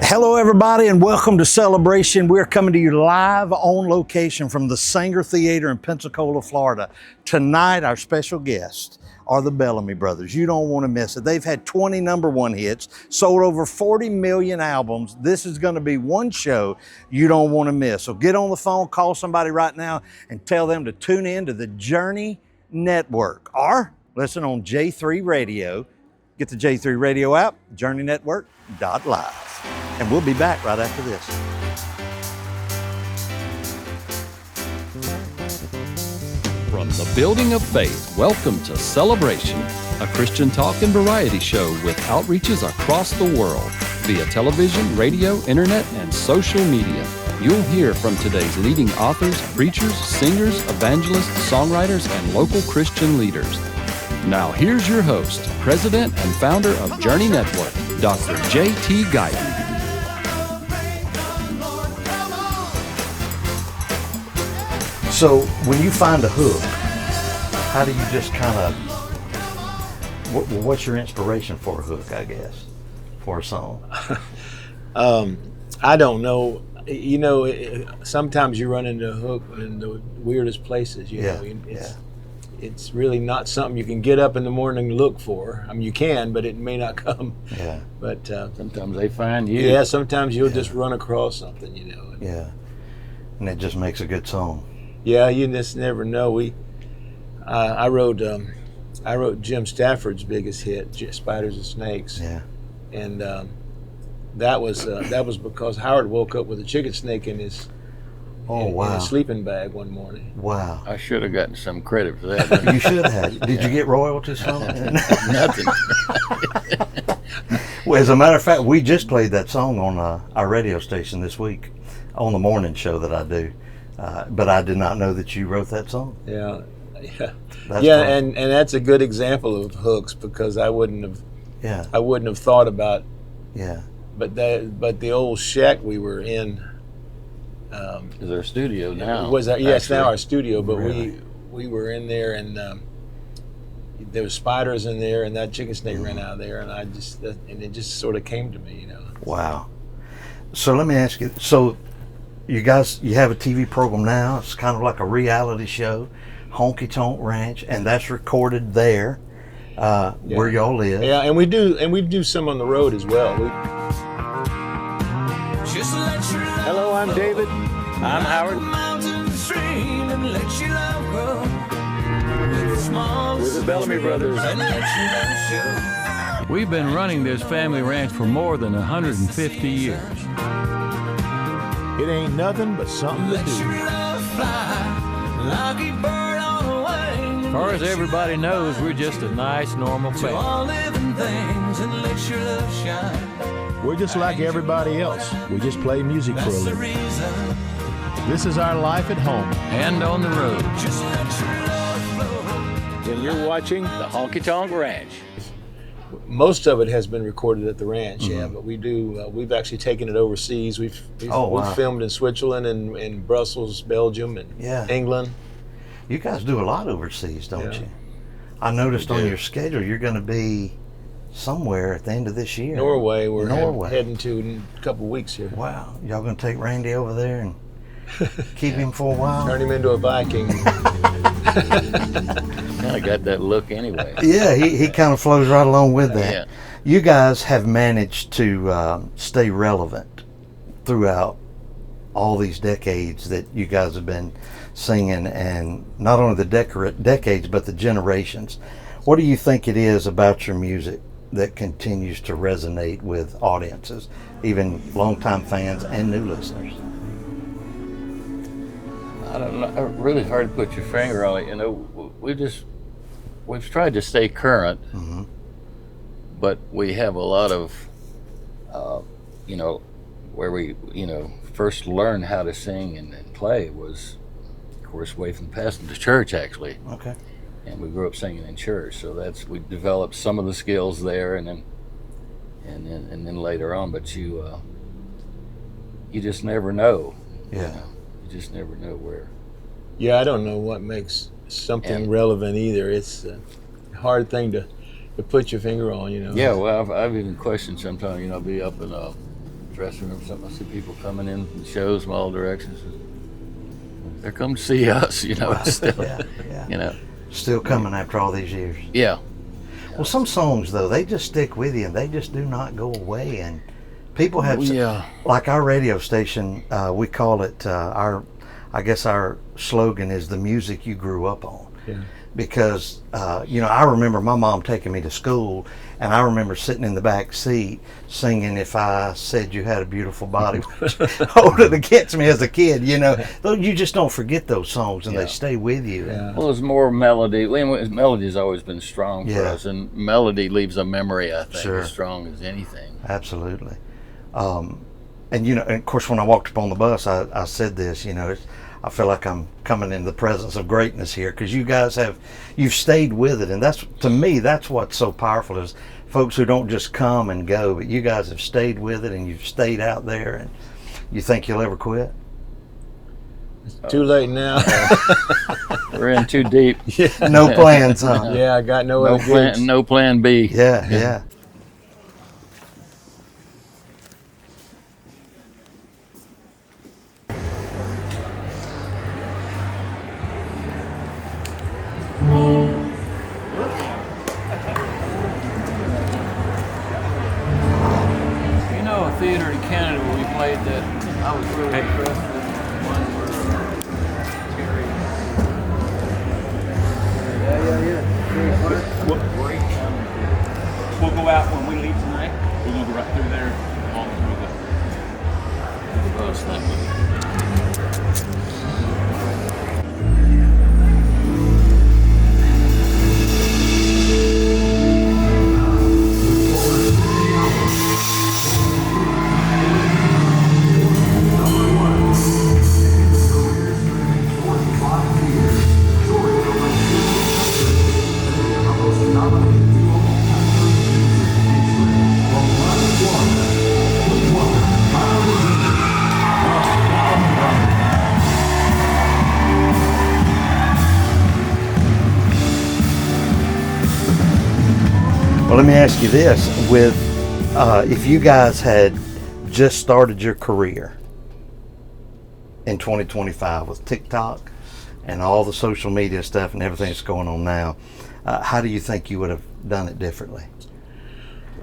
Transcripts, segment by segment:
Hello, everybody, and welcome to Celebration. We're coming to you live on location from the Sanger Theater in Pensacola, Florida. Tonight, our special guests are the Bellamy brothers. You don't want to miss it. They've had 20 number one hits, sold over 40 million albums. This is going to be one show you don't want to miss. So get on the phone, call somebody right now, and tell them to tune in to the Journey Network or listen on J3 Radio. Get the J3 Radio app, JourneyNetwork.live. And we'll be back right after this. From the Building of Faith, welcome to Celebration, a Christian talk and variety show with outreaches across the world via television, radio, internet, and social media. You'll hear from today's leading authors, preachers, singers, evangelists, songwriters, and local Christian leaders. Now here's your host, president and founder of Journey Network, Dr. J.T. Guyton. So when you find a hook, how do you just kind of, what's your inspiration for a hook, I guess, for a song? I don't know. You know, sometimes you run into a hook in the weirdest places, you know. It's really not something you can get up in the morning and look for. I mean, you can, but it may not come. Yeah. But sometimes they find you. Yeah, sometimes you'll just run across something, you know. And it just makes a good song. Yeah, you just never know. I wrote Jim Stafford's biggest hit, Spiders and Snakes. Yeah. And that was because Howard woke up with a chicken snake in his in a sleeping bag one morning. Wow. I should have gotten some credit for that. You should have. Did you get royalties from it? Nothing. Well, as a matter of fact, we just played that song on our radio station this week on the morning show that I do. But I did not know that you wrote that song. Yeah. That's and that's a good example of hooks because I wouldn't have thought about. Yeah. But the old shack we were in. Is our studio now? It's now our studio, but really? we were in there and there was spiders in there and that chicken snake ran out of there and it just sort of came to me, you know. Wow. So let me ask you. So you guys, you have a TV program now. It's kind of like a reality show, Honky Tonk Ranch, and that's recorded there where y'all live. Yeah, and we do some on the road as well. Hello, I'm David. I'm Howard. We're the Bellamy brothers. We've been running this family ranch for more than 150 years. It ain't nothing but something to do. As far as everybody knows, we're just a nice, normal family. We're just like everybody else. We just play music for a living. This is our life at home. And on the road. And you're watching the Honky Tonk Ranch. Most of it has been recorded at the ranch, but we've actually taken it overseas. We've filmed in Switzerland and in Brussels, Belgium, and England. You guys do a lot overseas, don't you? I noticed on your schedule you're going to be somewhere at the end of this year. Norway. We're heading to in a couple of weeks here. Wow. Y'all going to take Randy over there and keep him for a while? Turn him into a Viking. Kind of got that look anyway. Yeah, he kind of flows right along with that. Yeah. You guys have managed to stay relevant throughout all these decades that you guys have been singing, and not only the decades, but the generations. What do you think it is about your music that continues to resonate with audiences, even longtime fans and new listeners? I don't know. Really hard to put your finger on it. You know, we've tried to stay current, but we have a lot of, where we, first learned how to sing and play was, of course, away from the past in the church, actually. Okay. And we grew up singing in church, so we developed some of the skills there, and then later on. But you just never know. Yeah. You just never know where. Yeah, I don't know what makes something relevant either. It's a hard thing to put your finger on, Yeah, well, I've even questioned sometimes. I'll be up in dressing room, something. I see people coming in shows from all directions. They're come to see us, you know. Still, yeah. You know, Still coming after all these years. yeah. Well, some songs though, they just stick with you and they just do not go away. And people have, like our radio station, we call it I guess our slogan is the music you grew up on. Yeah. Because I remember my mom taking me to school, and I remember sitting in the back seat singing "If I Said You Had a Beautiful Body," hold it against me as a kid. Though you just don't forget those songs, and they stay with you. Yeah. Well, there's more melody. Melody's always been strong for us, and melody leaves a memory, I think, as strong as anything. Absolutely. And of course, when I walked up on the bus, I said this. I feel like I'm coming in the presence of greatness here, because you guys you've stayed with it, and to me that's what's so powerful, is folks who don't just come and go, but you guys have stayed with it, and you've stayed out there. And you think you'll ever quit? It's too late now. We're in too deep. No plans, huh? Yeah, I got no other gigs. No plan B. Yeah. A theater in Canada where we played that I was really impressed with. One where Terry. We'll go out when we leave tonight. We're gonna go right through there, all through the Bus that way. Well, let me ask you this: if you guys had just started your career in 2025 with TikTok and all the social media stuff and everything that's going on now, how do you think you would have done it differently?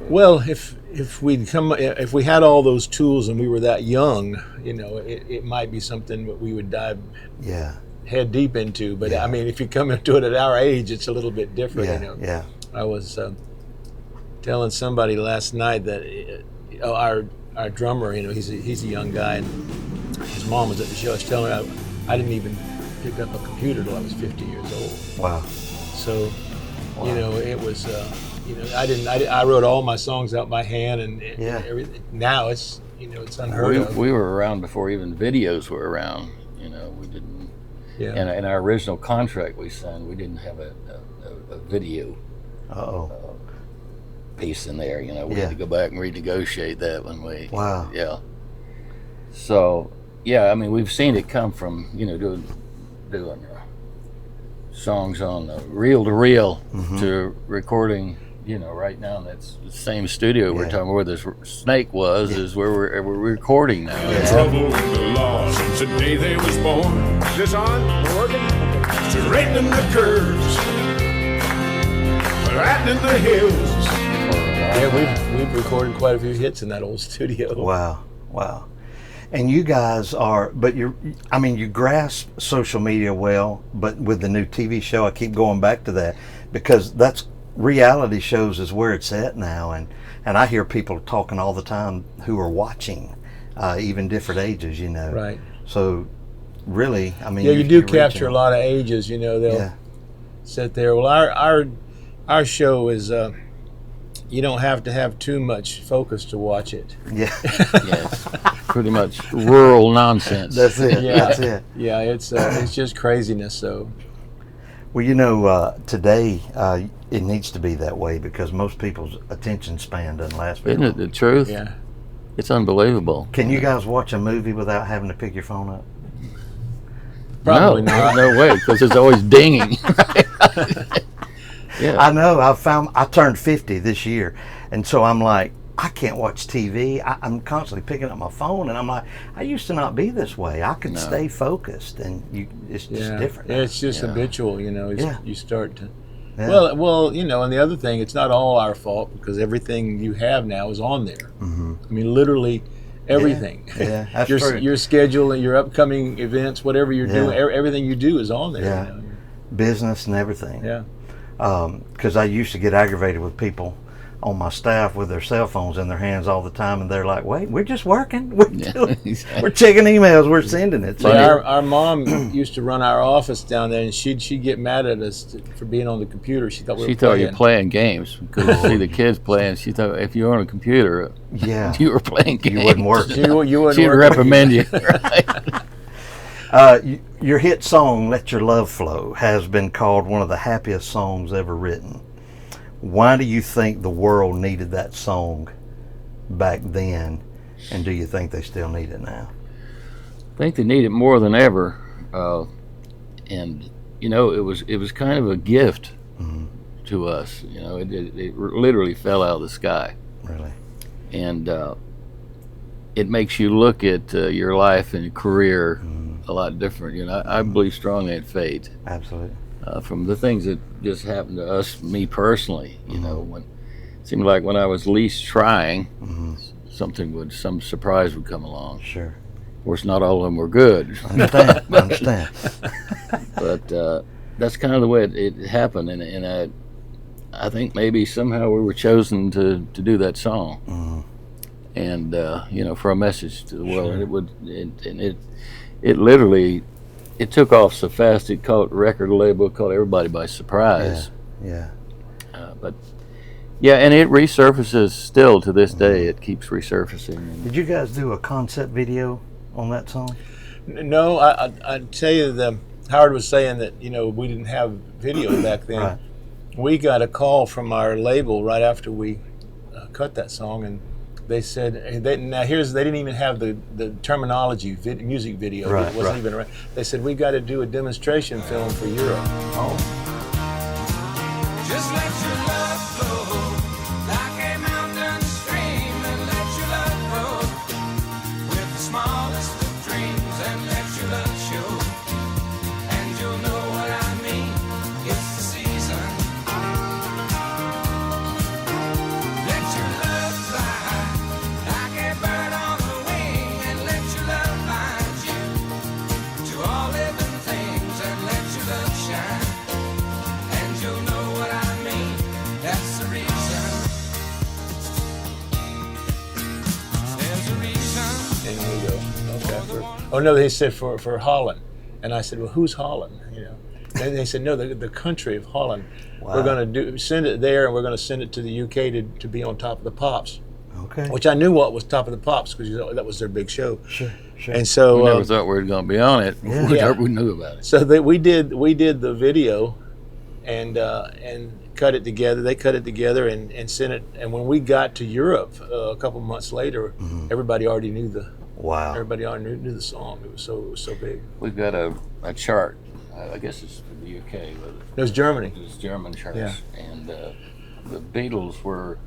Well, if we had all those tools and we were that young, it might be something that we would dive head deep into. But I mean, if you come into it at our age, it's a little bit different. I was telling somebody last night that our drummer, he's a young guy, and his mom was at the show. I was telling her I didn't even pick up a computer till I was 50 years old. Wow. So, it was. I wrote all my songs out by hand, and everything. Now it's it's unheard of. We were around before even videos were around. We didn't. Yeah. And in our original contract we signed, we didn't have a video piece in there. We had to go back and renegotiate that when we. Wow. Yeah. So I mean, we've seen it come from doing songs on reel to reel to recording. Right now that's the same studio we're talking where this snake was is where we're recording now. Trouble with the laws since the day they was born. Is this on? We're working? Straightening the curves, flattening the hills. Yeah, we've recorded quite a few hits in that old studio. Wow. And you guys you grasp social media well, but with the new TV show, I keep going back to that, because that's reality shows is where it's at now, and I hear people talking all the time who are watching, even different ages, Right. So really, I mean, you do capture a lot of ages. They'll sit there. Well, our show is. You don't have to have too much focus to watch it. Yeah. Yes. Pretty much rural nonsense. That's it. Yeah. That's it. Yeah, it's just craziness. So. Well, today it needs to be that way, because most people's attention span doesn't last very long. Isn't it the truth? Yeah. It's unbelievable. Can you guys watch a movie without having to pick your phone up? Probably not. No way, because it's always dinging. Yeah. I know. I turned 50 this year, and so I'm like, I can't watch TV. I'm constantly picking up my phone, and I'm like, I used to not be this way. I could stay focused, and it's just different. Yeah, it's just habitual, you know. Yeah. You start to. Yeah. Well, you know, and the other thing, it's not all our fault because everything you have now is on there. Mm-hmm. I mean, literally everything. Yeah, that's your, true. Your schedule and your upcoming events, whatever you're doing, everything you do is on there. Yeah. You know? Business and everything. Yeah. Because I used to get aggravated with people on my staff with their cell phones in their hands all the time, and they're like, "Wait, we're just working. We're checking emails. We're sending it." So our mom used to run our office down there, and she'd get mad at us for being on the computer. She thought we were thought you were playing games because you see the kids playing. She thought if you were on a computer, you were playing games. You wouldn't work. You wouldn't She'd work. reprimand you. Right? Your hit song, "Let Your Love Flow," has been called one of the happiest songs ever written. Why do you think the world needed that song back then, and do you think they still need it now? I think they need it more than ever, and you know, it was kind of a gift to us. You know, it literally fell out of the sky. Really, and it makes you look at your life and career a lot different. You know, I believe strongly in fate. Absolutely. From the things that just happened to us, me personally, you know, when it seemed like when I was least trying, some surprise would come along. Sure. Of course, not all of them were good. I understand. But that's kind of the way it happened, and I think maybe somehow we were chosen to do that song, and you know, for a message to the world. And it literally. It took off so fast, it caught record label, caught everybody by surprise. Yeah. But yeah, and it resurfaces still to this day. It keeps resurfacing. Did you guys do a concept video on that song? No, I tell you, Howard was saying that, you know, we didn't have video back then. Right. We got a call from our label right after we cut that song, and they said they didn't even have the terminology music video. Right, it wasn't even. They said we got to do a demonstration film for Europe. Oh. Just let your love flow like a mountain stream, and let your love grow with the smallest of dreams, and let your love show, and you'll know what I mean. It's the season. Let your love fly like a bird on the wing, and let your love bind you to all living things, and let your love shine, and you'll know what I mean. That's the reason. There's a reason. And we go, okay. Oh no, they said for Holland, and I said, well, who's Holland? You know, and they said, no, the country of Holland. Wow. We're going to send it there, and we're going to send it to the UK to be on Top of the Pops. Okay. Which I knew what was Top of the Pops because that was their big show. Sure. And so We never thought we were going to be on it. Yeah. We knew about it. So we did the video, and cut it together. They cut it together and sent it. And when we got to Europe a couple months later, everybody already knew the knew the song. It was so big. We've got a chart. I guess it's for the UK. But It was Germany. it was German charts. Yeah. And the Beatles were.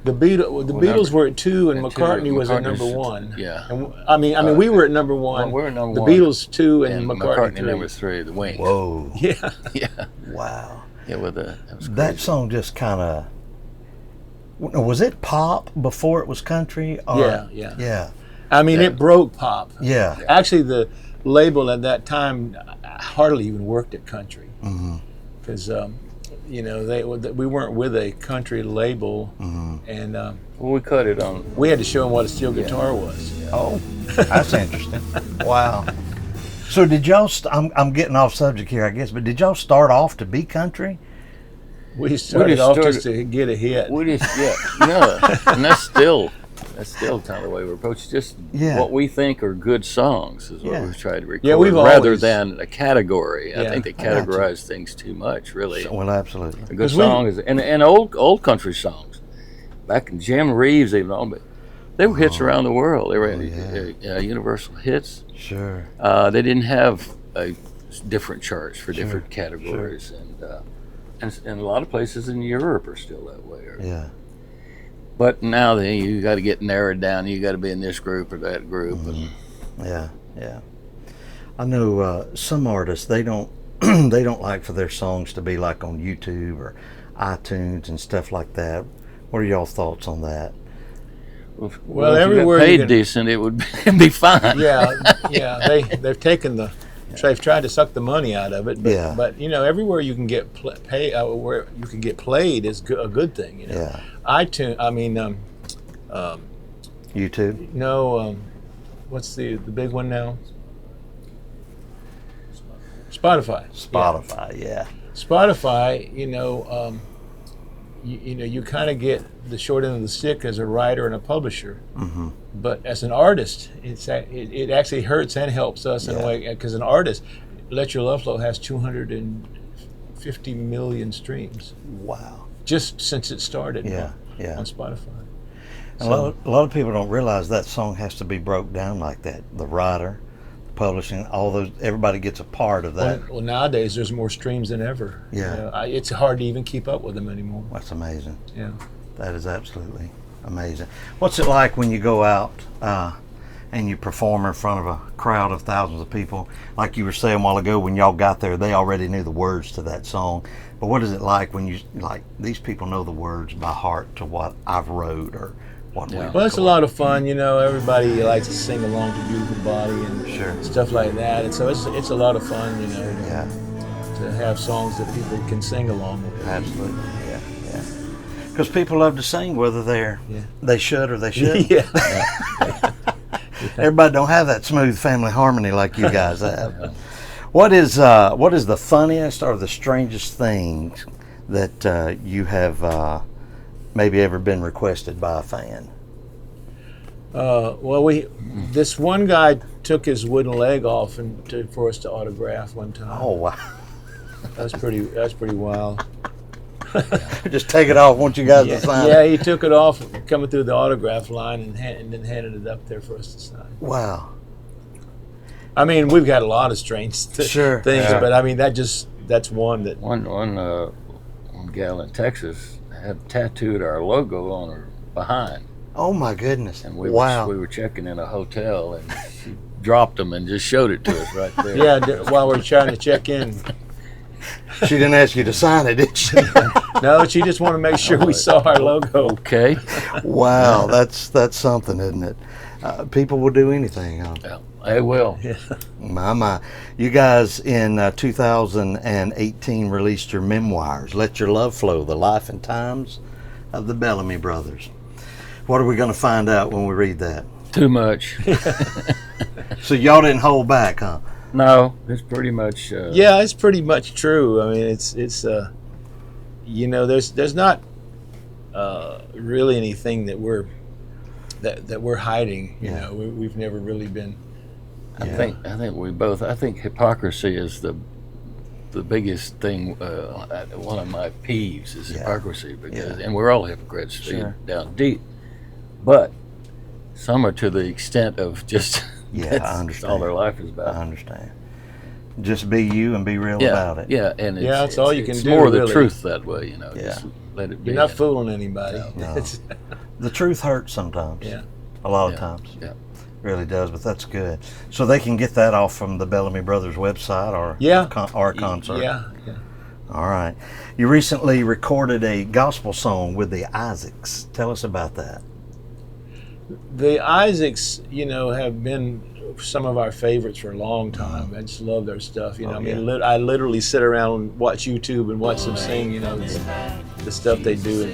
The Beatles were at 2, and at 2, McCartney was at McCartney's number at 1. Yeah. And I mean, we were at number 1. Well, we're at number the 1. Beatles 2 and McCartney 3. number 3. The Wings. Whoa. Yeah. Yeah. Wow. Yeah. That was That crazy. song just kind of. Was it pop before it was country? Or, Yeah. Yeah. I mean, it broke pop. Yeah. Actually, the label at that time hardly even worked at country because you know we weren't with a country label, and Well, we cut it on. we had to show them what a steel guitar was. Oh, that's interesting. Wow. So did y'all? I'm getting off subject here, I guess, but did y'all start off to be country? We started off started- just to get a hit. We just and that's still kind of the way we approach it. Just Yeah. what we think are good songs is what Yeah. we've tried to record. Yeah, we've rather always- than a category. I Yeah. think they I got you. categorize things too much, really. Well, absolutely. A good 'Cause we- song is and old country songs. Back in Jim Reeves, even on, but they were hits around the world. They were universal hits. Sure. They didn't have different charts for different categories, and a lot of places in Europe are still that way. Yeah. But now you got to get narrowed down. You got to be in this group or that group. And Yeah. I know some artists, they don't they don't like for their songs to be like on YouTube or iTunes and stuff like that. What are y'all's thoughts on that? Well, if everywhere you got you paid can- decent, it would be fine. They've taken they've tried to suck the money out of it, but everywhere you can get where you can get played is a good thing. Yeah. iTunes, YouTube? no, what's the big one now? Spotify. Spotify, yeah. Spotify, you kind of get the short end of the stick as a writer and a publisher. Mm-hmm. But as an artist, it actually hurts and helps us in a way, because an artist, Let Your Love Flow has 250 million streams. Wow. Just since it started Yeah. on Spotify. A lot of people don't realize that song has to be broke down like that. The writer, publishing, all those, everybody gets a part of that. Well, nowadays there's more streams than ever. Yeah. It's hard to even keep up with them anymore. That's amazing. Yeah. That is absolutely amazing. What's it like when you go out and you perform in front of a crowd of thousands of people? Like you were saying a while ago, when y'all got there, they already knew the words to that song. But what is it like when you, like, these people know the words by heart to what I've wrote or what we Well, it's a lot of fun, everybody likes to sing along to Beautiful Body and stuff like that. And so it's a lot of fun, to have songs that people can sing along with. Absolutely, yeah. Because people love to sing, whether they should or they shouldn't. Everybody don't have that smooth family harmony like you guys have. What is the funniest or the strangest thing that you have maybe ever been requested by a fan? This one guy took his wooden leg off for us to autograph one time. Oh wow, that's pretty wild. Just take it off, want you guys to sign it. Yeah, he took it off coming through the autograph line and then handed it up there for us to sign. Wow. I mean, we've got a lot of strange things, but I mean that's one that one gal in Texas had tattooed our logo on her behind. Oh my goodness! And we were checking in a hotel, and she dropped them and just showed it to us right there. Yeah, while we're trying to check in. She didn't ask you to sign it, did she? No, she just wanted to make sure we saw our logo. Okay. Wow, that's something, isn't it? People will do anything, huh? Yeah, they will. Yeah. My. You guys in 2018 released your memoirs, Let Your Love Flow, The Life and Times of the Bellamy Brothers. What are we going to find out when we read that? Too much. So y'all didn't hold back, huh? No, it's pretty much. Yeah, it's pretty much true. I mean, it's there's not really anything that we're hiding. We've never really been. I think hypocrisy is the biggest thing. One of my peeves is hypocrisy, and we're all hypocrites down deep. But some are to the extent of just I understand. all their life is about. I understand. Just be you and be real about it. Yeah, and that's all you can it's do. More the really. Truth that way, Just let it be. You're not fooling anybody. No. The truth hurts sometimes. Yeah. A lot of times. Yeah. Really does, but that's good. So they can get that off from the Bellamy Brothers website or or concert. Yeah. All right. You recently recorded a gospel song with the Isaacs. Tell us about that. The Isaacs, have been some of our favorites for a long time. I just love their stuff. I literally sit around and watch YouTube and watch them sing. The stuff they do,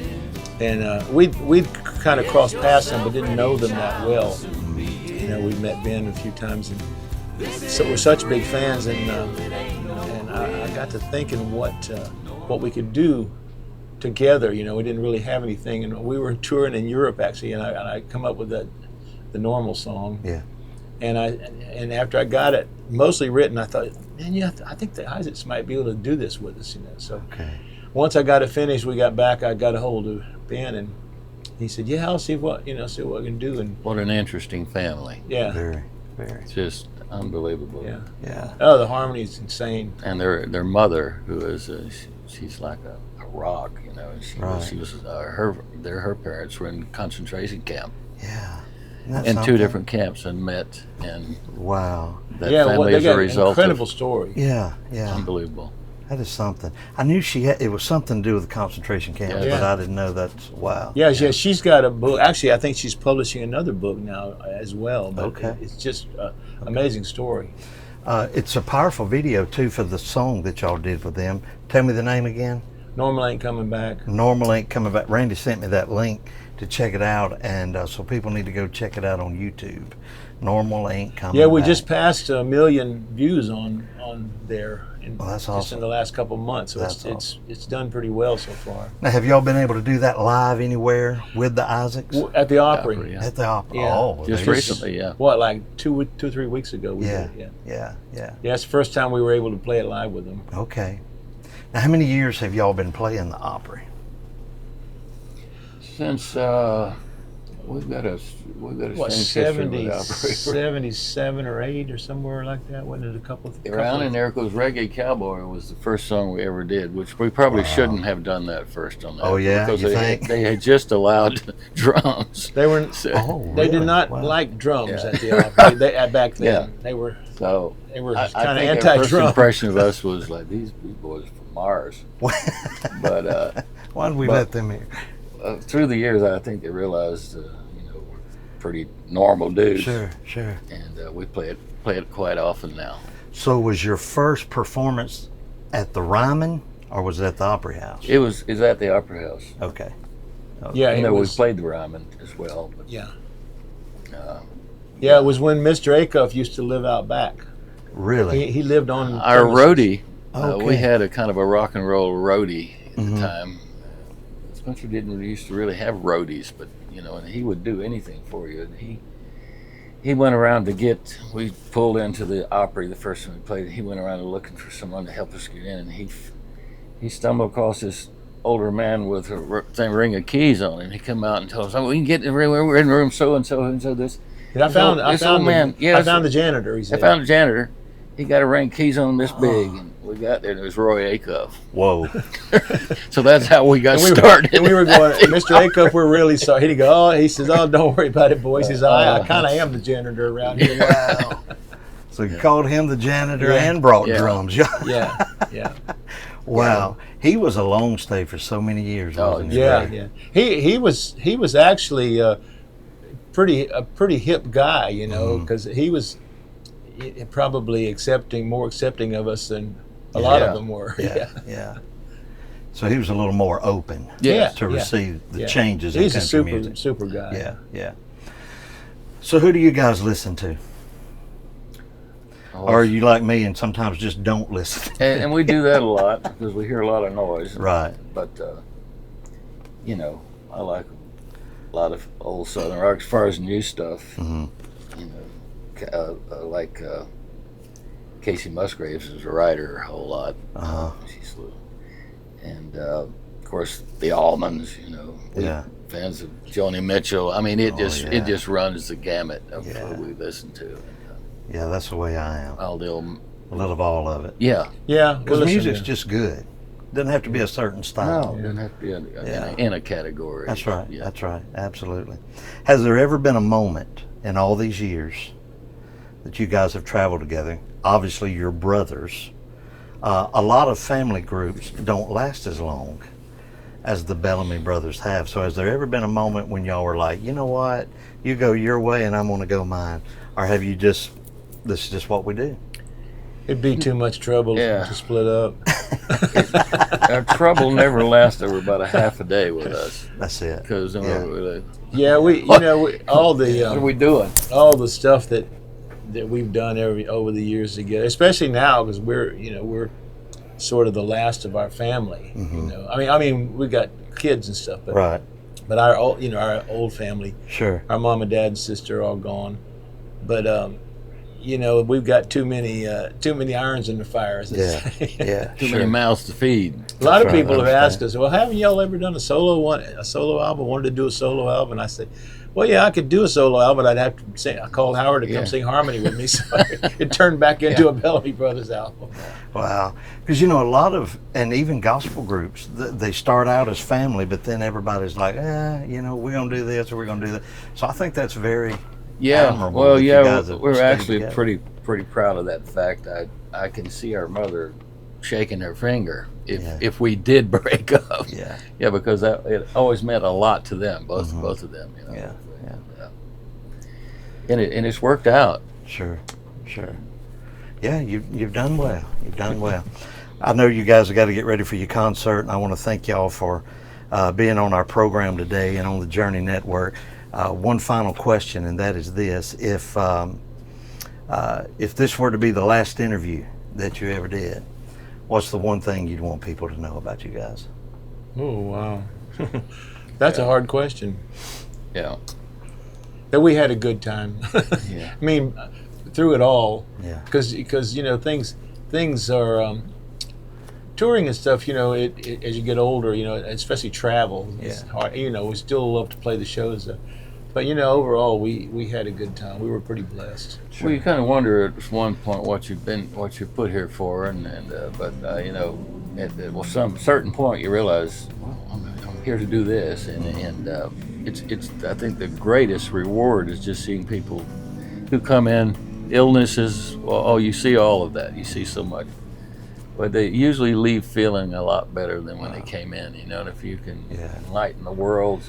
and we kind of crossed past them, but didn't know them that well. We met Ben a few times, and so we're such big fans. And I got to thinking what we could do together. We didn't really have anything, and we were touring in Europe actually, and I come up with the Normal song. Yeah. And after I got it mostly written, I thought, man, I think the Isaacs might be able to do this with us. So once I got it finished, we got back. I got a hold of Ben, and he said, "Yeah, I'll see what I can do." And what an interesting family. Yeah. Very, very. It's just unbelievable. Yeah. Oh, the harmony is insane. And their mother, who is she's like a rock, you know. And she was her parents were in concentration camp. Yeah. In 2 different camps and met, and wow. That family is a result. Incredible story. Yeah. Unbelievable. That is something. I knew it was something to do with the concentration camps, but I didn't know that's wow. Yeah, she's got a book. Actually, I think she's publishing another book now as well. But it's just an amazing story. It's a powerful video too for the song that y'all did with them. Tell me the name again. Normal Ain't Coming Back. Normal Ain't Coming Back. Randy sent me that link to check it out, and so people need to go check it out on YouTube. Normal Ain't Coming Back. Yeah, we just passed 1 million views on there. That's awesome. Just in the last couple of months, so it's done pretty well so far. Now, have y'all been able to do that live anywhere with the Isaacs? At the Opry. At the Opry. Yeah. Oh, just recently, What, like 2 or 3 weeks ago? We did it, Yeah. Yeah, it's the first time we were able to play it live with them. Okay. Now, how many years have y'all been playing the Opry? Since we've got a what, strange history with Opry. 77 or 8 or somewhere like that, wasn't it? A couple Around in there goes Reggae Cowboy was the first song we ever did, which we probably shouldn't have done that first on that. Oh yeah, because you think? They had just allowed drums. They were. They did not like drums at the Opry. Back then, they were. So they were I kind of think anti-drum. Our first impression of us was like these boys from Mars. But why did we let them here? Through the years, I think they realized, we're pretty normal dudes. Sure. And we play it quite often now. So, was your first performance at the Ryman, or was it at the Opry House? It was at the Opry House. Okay. Yeah, we played the Ryman as well. But, it was when Mr. Acuff used to live out back. Really? He lived on our roadie. Okay. We had a kind of a rock and roll roadie at the time. Spencer didn't used to really have roadies, but and he would do anything for you. And he went around we pulled into the Opry the first time we played. He went around looking for someone to help us get in, and he stumbled across this older man with a ring of keys on him. He come out and told us, we can get in the room. We're in room so and so and so. This. I found the janitor. He said. I found the janitor. He got a ring keys on this big, and we got there, and it was Roy Acuff. Whoa. So that's how we got started. And we were going, Mr. Acuff, we're really sorry. He'd go, he says, don't worry about it, boys. He says, I kind of am the janitor around here. Wow. So you called him the janitor and brought drums. Yeah. Wow. He was a long stay for so many years, wasn't he? Yeah. He was actually a pretty hip guy, because he was probably more accepting of us than a lot of them were. Yeah. So he was a little more open to receive the changes in country music. He's a super guy. Yeah. So who do you guys listen to? Or are you like me and sometimes just don't listen? And we do that a lot because we hear a lot of noise. Right. But, I like a lot of old Southern rock as far as new stuff. Mm-hmm. Like Casey Musgraves is a writer a whole lot. She's and of course the Almonds. Fans of Joni Mitchell. I mean, it just runs the gamut of what we listen to. Yeah, that's the way I am. A little of all of it. Yeah. Because music's just good. Doesn't have to be a certain style. No, it doesn't have to be in a category. That's right. Yeah. That's right. Absolutely. Has there ever been a moment in all these years that you guys have traveled together? Obviously, you're brothers. A lot of family groups don't last as long as the Bellamy brothers have. So has there ever been a moment when y'all were like, you know what, you go your way and I'm going to go mine? Or have you this is just what we do? It'd be too much trouble to split up. Our trouble never lasts over about a half a day with us. That's it. Because all the what are we doing? All the stuff that we've done over the years together, especially now because we're sort of the last of our family. Mm-hmm. I mean we got kids and stuff, but right. But our old family, sure, our mom and dad and sister are all gone, but we've got too many irons in the fire, as they say. Yeah, too many mouths to feed. A lot of people have asked us, well, haven't y'all ever done a solo album? Wanted to do a solo album? And I said, Well, yeah, I could do a solo album, but I'd have to sing. I called Howard to come Yeah. sing harmony with me, so it turned back into a Bellamy Brothers album. Wow. Because, you know, a lot of, and even gospel groups, they start out as family, but then everybody's like, you know, we're going to do this or we're going to do that. So I think that's very admirable. Well, that you yeah, guys have we're stayed actually together. pretty proud of that fact. I can see our mother shaking her finger if we did break up. Yeah. Yeah, because it always meant a lot to them, both of them. You know. Yeah. And it's worked out. Sure. Yeah, you've done well. You've done well. I know you guys have got to get ready for your concert, and I want to thank y'all for being on our program today and on the Journey Network. One final question, and that is this: if this were to be the last interview that you ever did, what's the one thing you'd want people to know about you guys? Oh, wow. That's a hard question. Yeah. That we had a good time. Yeah. I mean, through it all. Yeah. Because you know, things are touring and stuff. You know, it as you get older, you know, especially travel. It's hard. You know, we still love to play the shows. But you know, overall, we had a good time. We were pretty blessed. Well, you kind of wonder at one point what you're put here for, but you know, at some certain point you realize, well, I'm here to do this, and it's I think the greatest reward is just seeing people who come in, illnesses. Well, you see all of that. You see so much, but they usually leave feeling a lot better than when they came in. You know, and if you can enlighten the world.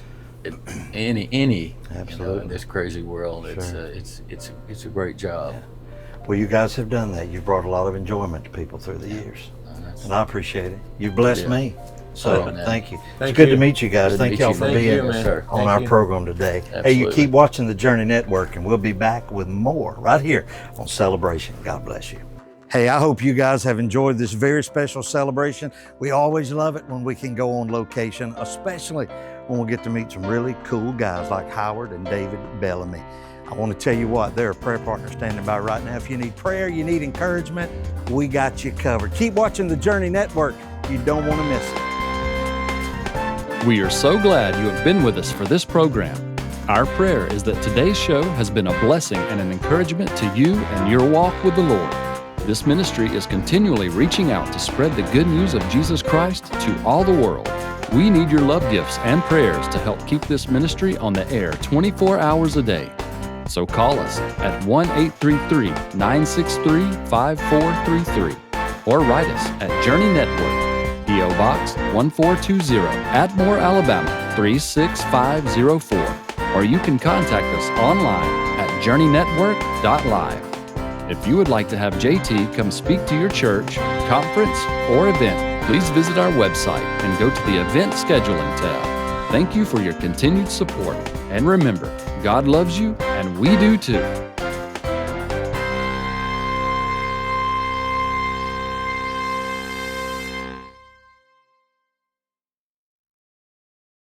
Any Absolutely. You know, in this crazy world, it's a great job. Well, you guys have done that. You've brought a lot of enjoyment to people through the years, and I appreciate it. You've blessed me, so thank you. It's good to meet you guys. Thank y'all for being on our program today. Hey, you keep watching the Journey Network, and we'll be back with more right here on Celebration. God bless you. Hey, I hope you guys have enjoyed this very special celebration. We always love it when we can go on location, especially when we get to meet some really cool guys like Howard and David Bellamy. I want to tell you what, they're a prayer partner standing by right now. If you need prayer, you need encouragement, we got you covered. Keep watching the Journey Network. You don't want to miss it. We are so glad you have been with us for this program. Our prayer is that today's show has been a blessing and an encouragement to you and your walk with the Lord. This ministry is continually reaching out to spread the good news of Jesus Christ to all the world. We need your love gifts and prayers to help keep this ministry on the air 24 hours a day. So call us at 1-833-963-5433 or write us at Journey Network, P.O. Box 1420, Atmore, Alabama 36504. Or you can contact us online at journeynetwork.live. If you would like to have JT come speak to your church, conference, or event, please visit our website and go to the Event Scheduling tab. Thank you for your continued support. And remember, God loves you, and we do too.